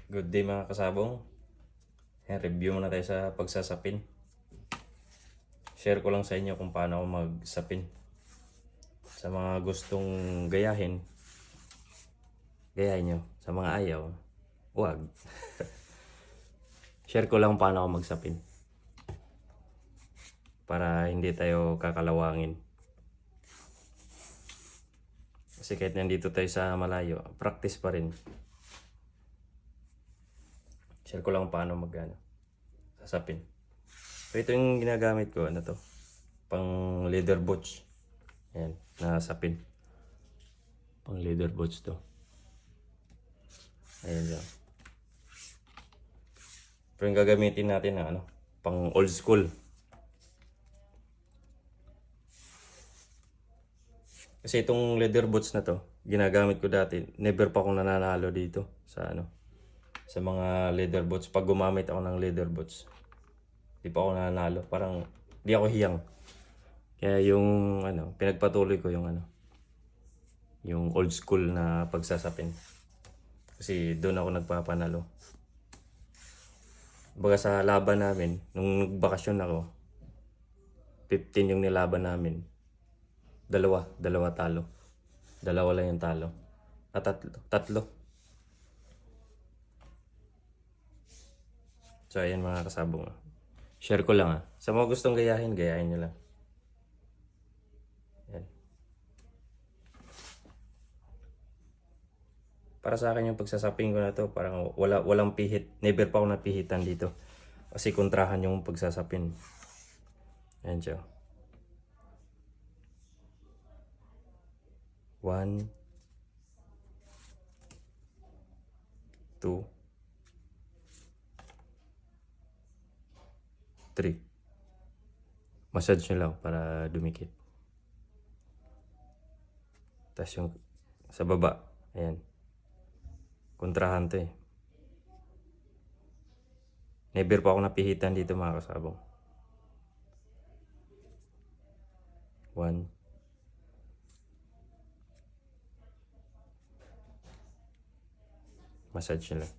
Good day mga kasabong. Ayan, review muna tayo sa pagsasapin. Share ko lang sa inyo kung paano ako magsapin. Sa mga gustong gayahin, gayahin nyo. Sa mga ayaw, huwag. Share ko lang paano ako magsapin. Para hindi tayo kakalawangin. Kasi kahit nandito tayo sa malayo, practice pa rin. Share ko lang paano sasapin. So ito yung ginagamit ko, ano to? Pang leather boots. Ayan, nasapin. Pang leather boots to. Ayan lang. Pero yung gagamitin natin na pang old school. Kasi itong leather boots na to, ginagamit ko dati. Never pa akong nananalo dito sa sa mga leather boots. Pag gumamit ako ng leather boots, di pa ako nananalo. Parang di ako hiyang. Kaya yung pinagpatuloy ko yung yung old school na pagsasapin. Kasi doon ako nagpapanalo. Baga sa laban namin, nung nagbakasyon ako, 15 yung nilaban namin. Dalawa talo. Dalawa lang yung talo. At tatlo. So ayan mga kasabong. Share ko lang Sa mga gustong gayahin nyo lang. Ayan. Para sa akin yung pagsasaping ko na to, parang walang pihit. Never pa ako napihitan dito. Kasi kontrahan yung pagsasapin. Ayan siya. 1, 2, 3. Massage nyo lang para dumikit. Tapos yung sa baba, ayan. Kontrahan to eh. Never pa ako napihitan dito mga kasabong. 1. Massage nyo lang.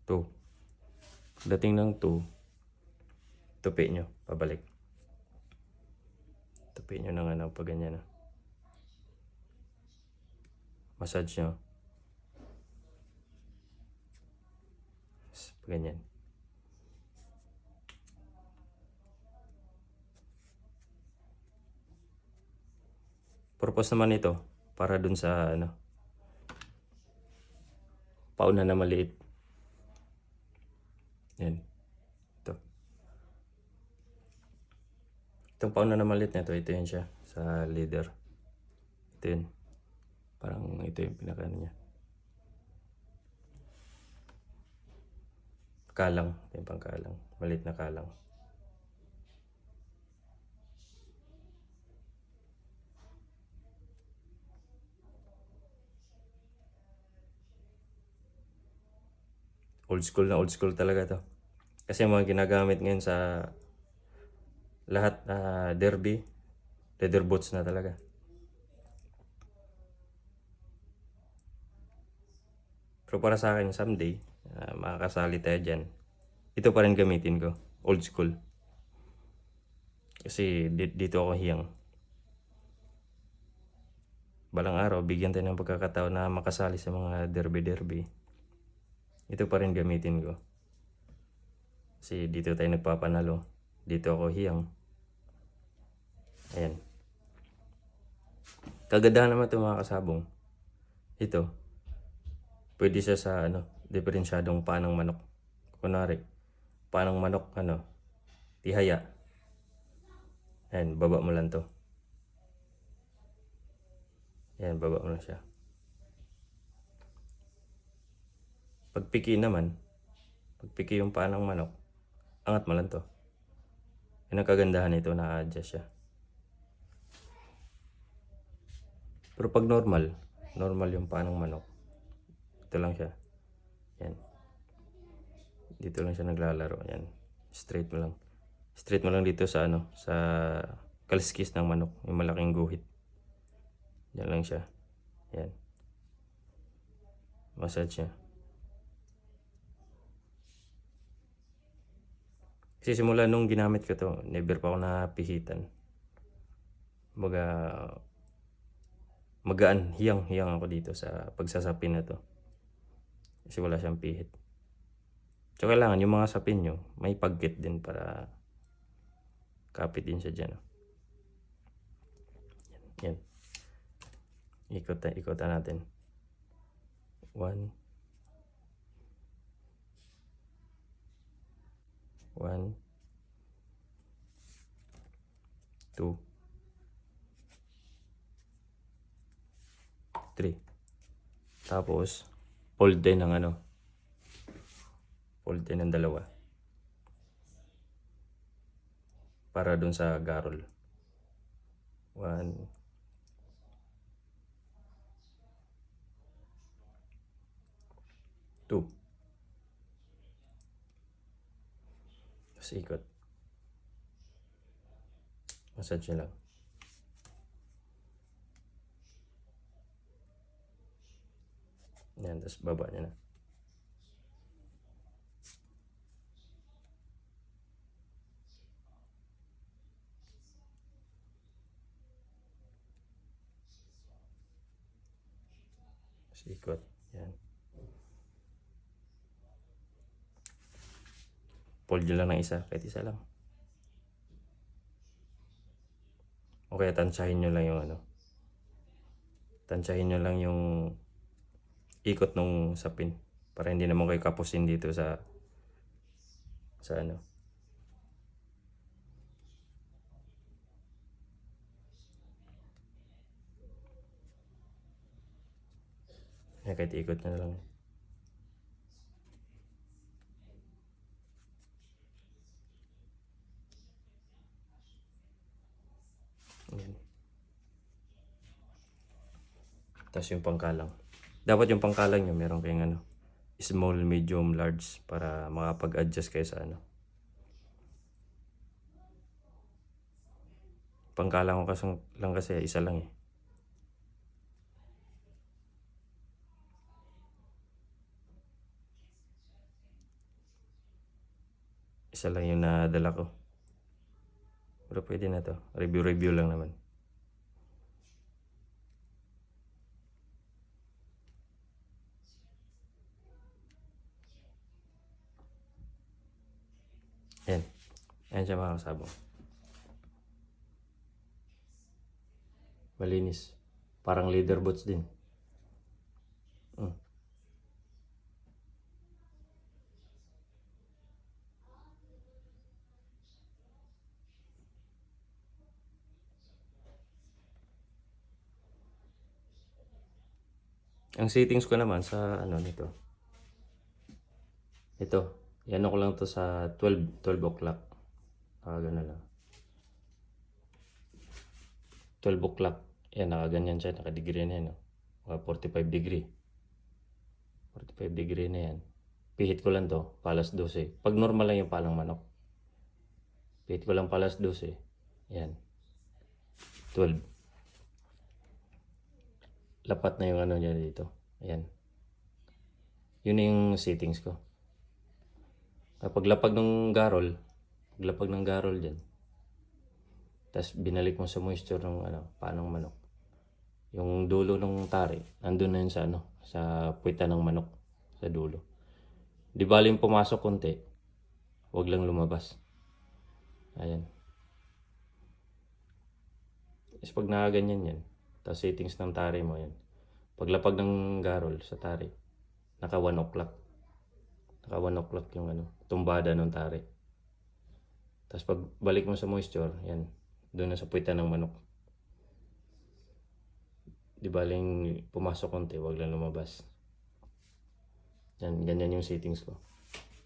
2. Dating ng 2, tupi nyo, pabalik. Tupi nyo ng pag ganyan Massage nyo. Pag ganyan. Purpose naman ito, para dun sa pauna na maliit. Yan. Ito. Itong pauna na maliit na ito yun siya sa leader. Ito yun. Parang ito yung pinaka niya. Kalang. Ito yung pangkalang. Maliit na kalang. Old school talaga to. Kasi mga ginagamit ngayon sa lahat derby, leather boots na talaga. Pero para sa akin someday, makakasali tayo dyan. Ito pa rin gamitin ko, old school. Kasi dito ako hiyang. Balang araw, bigyan tayo ng pagkakataon na makasali sa mga derby. Ito pa rin gamitin ko. Kasi dito tayo nagpapanalo. Dito ako hiyang. Ayan. Kagandahan naman ito mga kasabong. Ito. Pwede siya sa diferensyadong panang manok. Kunwari, panang manok, tihaya. Ayan, baba mo lang to. Ayan, baba mo lang siya. Pagpiki naman, pagpiki yung panang manok, angat mo lang to. Yan ang kagandahan nito, na-adjust siya. Pero pag normal yung panang manok, ito lang siya. Yan. Dito lang siya naglalaro. Yan. Straight mo lang dito sa sa kaliskis ng manok, yung malaking guhit. Yan lang siya. Yan. Massage niya. Kasi simula nung ginamit ko to, never pa ako napihitan. Baga, magaan, hiyang ako dito sa pagsasapin na to. Kasi wala siyang pihit. So, kailangan yung mga sapin nyo, may pagkit din para kapit din siya dyan. Yan. Ikotan natin. 1, 1, 2, 3. Tapos, fold din ng fold din ng dalawa. Para dun sa garol. 1, 2. Tapos ikot. Massage nyo lang. Yan, tapos baba nyo na. Tapos ikot. Yan. Fold nyo lang ng isa, kahit isa lang. O kaya tansyahin nyo lang yung tansyahin nyo lang yung ikot nung sapin. Para hindi naman kayo kapusin dito sa Yan, kahit ikot nyo lang. Yan. Tapos yung pangkalang. Dapat yung pangkalang nyo meron kayong small, medium, large para makapag-adjust kayo sa Pangkalang ko kasi isa lang eh. Isa lang yung nadala ko. Pero pwede na to. Review lang naman. Yan. Ayan siya mga kasabong. Malinis. Parang leather boots din. Ang settings ko naman sa nito. Ito. Yan ko lang to sa 12 o'clock. Gano'n lang. 12 o'clock. Yan, nakaganyan siya. Nakadegree na yan. 45 degree. 45 degree na yan. Pihit ko lang to. Palas 12. Pag normal lang yung palang manok. Pihit ko lang palas 12. Yan. 12. Lapat na yung niya dito. Ayan. Yun yung settings ko. Paglapag ng garol dyan. Tapos binalik mo sa moisture ng panang manok. Yung dulo ng tari, nandun na yun sa puwitan ng manok. Sa dulo. Di baling pumasok konti, huwag lang lumabas. Ayan. Tapos pag nakaganyan yan, tapos settings ng tari mo yan. Paglapag ng garol sa tari, naka 1 o'clock. Naka 1 o'clock yung tumbada ng tari. Tapos pag balik mo sa moisture, yan, doon na sa puwitan ng manok. Di baling pumasok konti, wag lang lumabas. Yan, ganyan yung settings ko.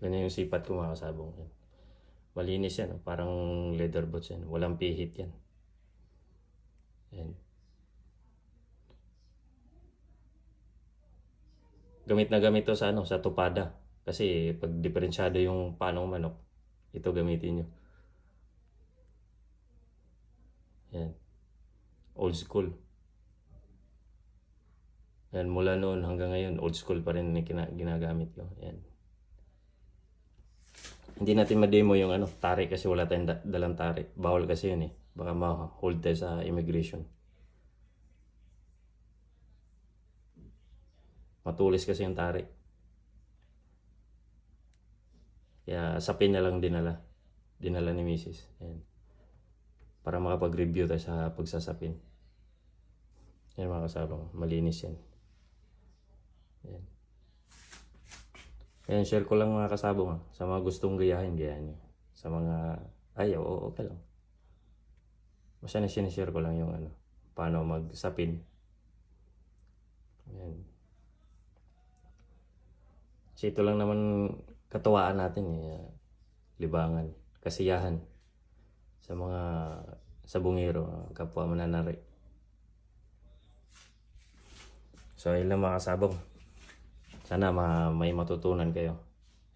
Ganyan yung sipat ko mga kasabong. Yan. Malinis yan, parang leather boots yan. Walang pihit yan. Yan. Gamit na gamit to sa sa tupada. Kasi pag diferensyado yung panong manok, ito gamitin nyo. Yan. Old school. Yan, mula noon hanggang ngayon, old school pa rin yung ginagamit ko. Yan. Hindi natin ma-demo yung ano, tarik kasi wala tayong dalang tarik. Bawal kasi yun eh. Baka ma-hold tayo sa immigration. Matulis kasi yung tarik. Kaya sapin na lang dinala. Dinala ni Mrs. Yan. Para makapag-review tayo sa pagsasapin. Yan mga kasabang, malinis yan. Yan. Ayan, share ko lang mga kasabong ha. Sa mga gustong gayahin nyo. Sa mga, oo, okay lang. Basta na sinishare ko lang yung ano, paano magsapin. Ayan. Kasi ito lang naman katuwaan natin eh. Libangan, kasiyahan. Sa mga sabungero, kapwa mananari. So ayun lang mga kasabong. Sana may matutunan kayo.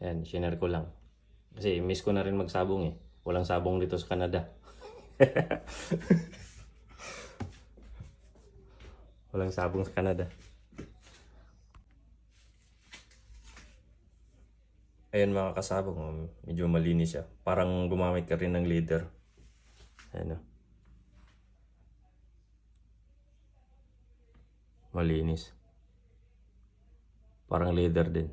Ayan, share ko lang. Kasi miss ko na rin magsabong eh. Walang sabong dito sa Canada. Walang sabong sa Canada. Ayan mga kasabong, medyo malinis siya. Parang gumamit ka rin ng leather. Ayan o. Malinis. Parang leather din.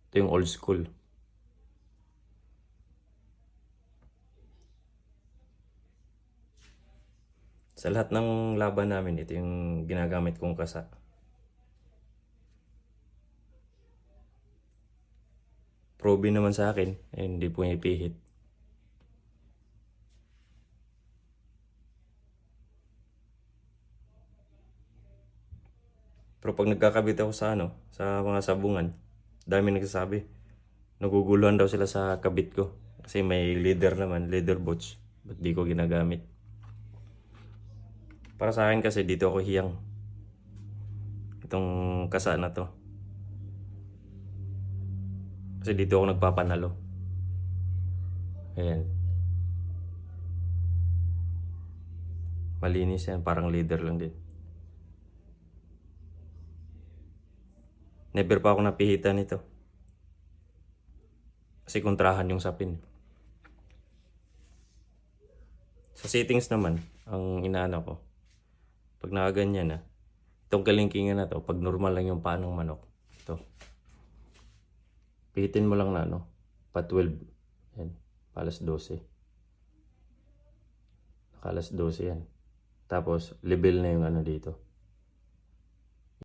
Ito yung old school. Sa lahat ng laban namin, ito yung ginagamit kong kasa. Probe naman sa akin, hindi pumipihit. Pero pag nagkakabit ako sa sa mga sabungan, dami nagsasabi, naguguluhan daw sila sa kabit ko. Kasi may leather naman, leather boots. Ba't di ko ginagamit? Para sa akin kasi dito ako hiyang. Itong kasa na to. Kasi dito ako nagpapanalo. Ayan. Malinis yan, parang leather lang din. Never pa ako napihitan nito. Kasi kontrahan yung sapin. Sa settings naman, ang inaano ko, pag nakaganyan na, itong kalingkingan na to, pag normal lang yung paa ng manok, ito. Pihitin mo lang na pa 12. Yan, palas 12. Nakalas 12 yan. Tapos, level na yung dito.